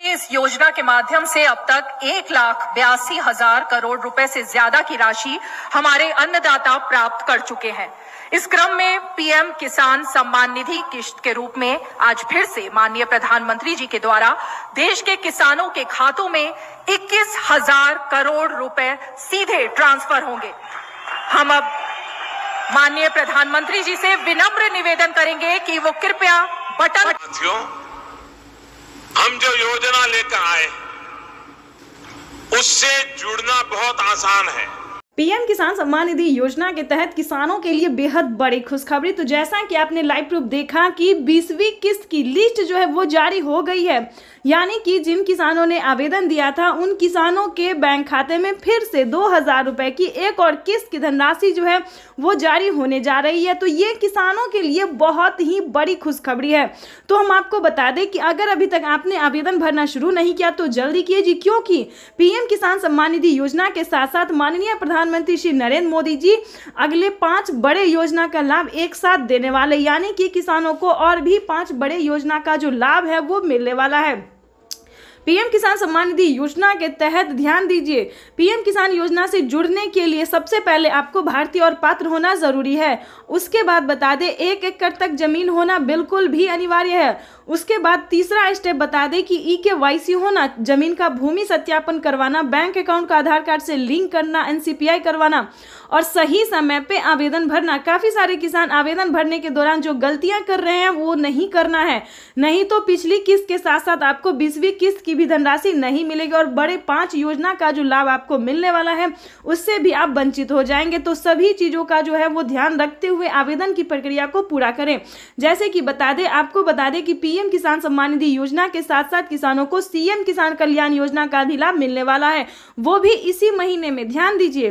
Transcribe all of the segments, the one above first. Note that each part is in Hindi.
इस योजना के माध्यम से अब तक 1,82,000 करोड़ रुपए से ज्यादा की राशि हमारे अन्नदाता प्राप्त कर चुके हैं। इस क्रम में पीएम किसान सम्मान निधि किश्त के रूप में आज फिर से माननीय प्रधानमंत्री जी के द्वारा देश के किसानों के खातों में 21,000 करोड़ रुपए सीधे ट्रांसफर होंगे। हम अब माननीय प्रधानमंत्री जी से विनम्र निवेदन करेंगे कि वो कृपया बटन। हम जो योजना लेकर आए उससे जुड़ना बहुत आसान है। पीएम किसान सम्मान निधि योजना के तहत किसानों के लिए बेहद बड़ी खुशखबरी। तो जैसा कि आपने लाइव प्रूफ देखा कि 20वीं किस्त की लिस्ट जो है वो जारी हो गई है, यानी कि जिन किसानों ने आवेदन दिया था उन किसानों के बैंक खाते में फिर से 2,000 रुपए की एक और किस्त की धनराशि जो है वो जारी होने जा रही है। तो ये किसानों के लिए बहुत ही बड़ी खुशखबरी है। तो हम आपको बता दें कि अगर अभी तक आपने आवेदन भरना शुरू नहीं किया तो जल्दी कीजिए, क्योंकि पीएम किसान सम्मान निधि योजना के साथ साथ माननीय प्रधानमंत्री श्री नरेंद्र मोदी जी अगले 5 बड़े योजना का लाभ एक साथ देने वाले, यानी कि किसानों को और भी 5 बड़े योजना का जो लाभ है वो मिलने वाला है। पीएम किसान सम्मान निधि योजना के तहत ध्यान दीजिए, पीएम किसान योजना से जुड़ने के लिए सबसे पहले आपको भारतीय और पात्र होना जरूरी है। उसके बाद बता दें 1 एकड़ तक जमीन होना बिल्कुल भी अनिवार्य है। उसके बाद तीसरा स्टेप बता दें कि EKYC होना, जमीन का भूमि सत्यापन करवाना, बैंक अकाउंट का आधार कार्ड से लिंक करना, NCPI करवाना और सही समय पे आवेदन भरना। काफ़ी सारे किसान आवेदन भरने के दौरान जो गलतियां कर रहे हैं वो नहीं करना है, नहीं तो पिछली किस्त के साथ साथ आपको 20वीं किस्त की भी धनराशि नहीं मिलेगी और बड़े 5 योजना का जो लाभ आपको मिलने वाला है उससे भी आप वंचित हो जाएंगे। तो सभी चीज़ों का जो है वो ध्यान रखते हुए आवेदन की प्रक्रिया को पूरा करें। जैसे कि आपको बता दें कि पीएम किसान सम्मान निधि योजना के साथ साथ किसानों को CM किसान कल्याण योजना का भी लाभ मिलने वाला है, वो भी इसी महीने में। ध्यान दीजिए,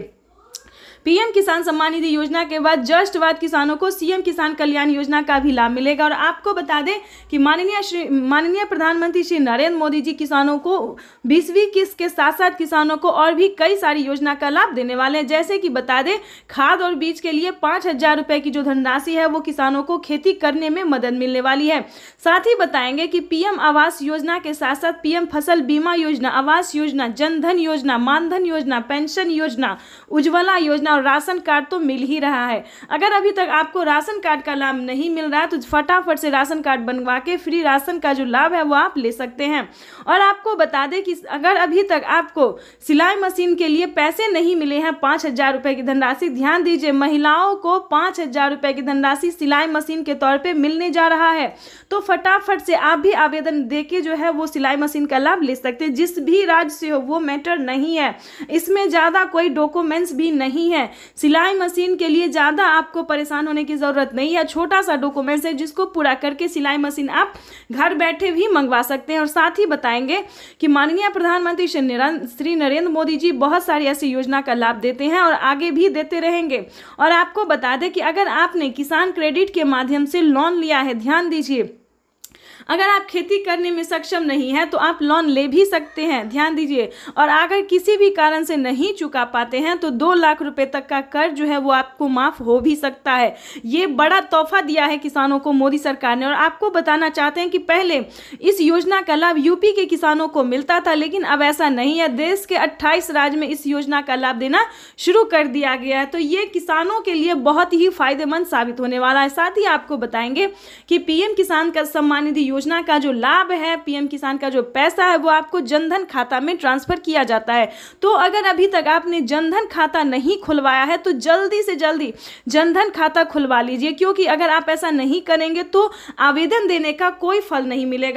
पीएम किसान सम्मान निधि योजना के बाद जस्ट बाद किसानों को CM किसान कल्याण योजना का भी लाभ मिलेगा। और आपको बता दें कि माननीय प्रधानमंत्री श्री नरेंद्र मोदी जी किसानों को 20वीं किस्त के साथ साथ किसानों को और भी कई सारी योजना का लाभ देने वाले हैं। जैसे कि बता दें खाद और बीज के लिए 5,000 रुपए की जो धनराशि है वो किसानों को खेती करने में मदद मिलने वाली है। साथ ही बताएंगे कि पीएम आवास योजना के साथ साथ पीएम फसल बीमा योजना, आवास योजना, जनधन योजना, मानधन योजना, पेंशन योजना, उज्ज्वला योजना और राशन कार्ड तो मिल ही रहा है। अगर अभी तक आपको राशन कार्ड का लाभ नहीं मिल रहा है तो फटाफट से राशन कार्ड बनवा के फ्री राशन का जो लाभ है वो आप ले सकते हैं। और आपको बता दें कि अगर अभी तक आपको सिलाई मशीन के लिए पैसे नहीं मिले हैं 5,000 रुपए की धनराशि, ध्यान दीजिए महिलाओं को 5,000 रुपए की धनराशि सिलाई मशीन के तौर पे मिलने जा रहा है। तो फटाफट से आप भी आवेदन देके जो है वो सिलाई मशीन का लाभ ले सकते हैं। जिस भी राज्य से हो वो मैटर नहीं है, इसमें ज़्यादा कोई डॉक्यूमेंट्स भी नहीं है। सिलाई मशीन के लिए ज़्यादा आपको परेशान होने की ज़रूरत नहीं है, छोटा सा डॉक्यूमेंट्स है जिसको पूरा करके सिलाई मशीन आप घर बैठे भी मंगवा सकते हैं। और साथ ही बताएंगे कि माननीय प्रधानमंत्री श्री नरेंद्र मोदी जी बहुत सारी ऐसी योजना का लाभ देते हैं और आगे भी देते रहेंगे। और आपको बता दें कि अगर आपने किसान क्रेडिट के माध्यम से लोन लिया है, ध्यान दीजिए अगर आप खेती करने में सक्षम नहीं है तो आप लोन ले भी सकते हैं, ध्यान दीजिए। और अगर किसी भी कारण से नहीं चुका पाते हैं तो 2 लाख रुपए तक का कर्ज जो है वो आपको माफ हो भी सकता है। ये बड़ा तोहफा दिया है किसानों को मोदी सरकार ने। और आपको बताना चाहते हैं कि पहले इस योजना का लाभ यूपी के किसानों को मिलता था, लेकिन अब ऐसा नहीं है। देश के 28 राज्य में इस योजना का लाभ देना शुरू कर दिया गया है। तो ये किसानों के लिए बहुत ही फायदेमंद साबित होने वाला है। साथ ही आपको बताएंगे कि पीएम किसान का सम्मान निधि योजना का जो लाभ है, पीएम किसान का जो पैसा है वो आपको जनधन खाता में ट्रांसफर किया जाता है। तो अगर अभी तक आपने जनधन खाता नहीं खुलवाया है तो जल्दी से जल्दी जनधन खाता खुलवा लीजिए, क्योंकि अगर आप ऐसा नहीं करेंगे तो आवेदन देने का कोई फल नहीं मिलेगा।